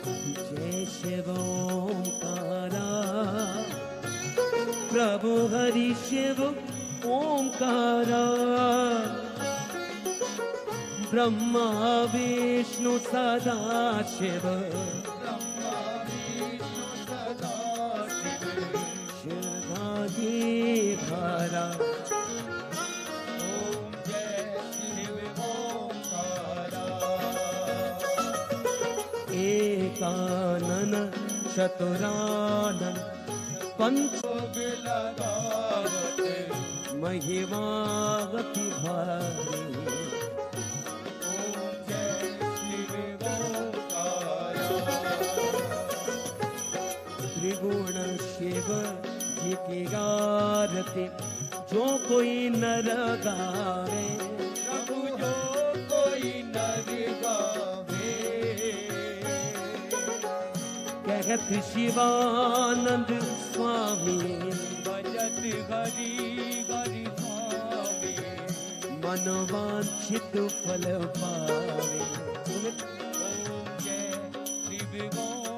जय शिव ओंकारा, प्रभु हरि शिव ओंकारा, ब्रह्मा विष्णु सदा शिव, शिवधारी धारा। ओम जय शिव ओंकारा। एकानन चतुरानन पंचोग लगावते महिमावती भारी। ओम जय शिव ओंकारा। त्रिगुण शिव जी की आरती जो कोई नर गावे, प्रभु जो कोई नर गावे, कहत शिवानंद स्वामी, भजत हरि हरि स्वामी, मनोवांछित फल पावे। ओम जय शिव ओंकारा।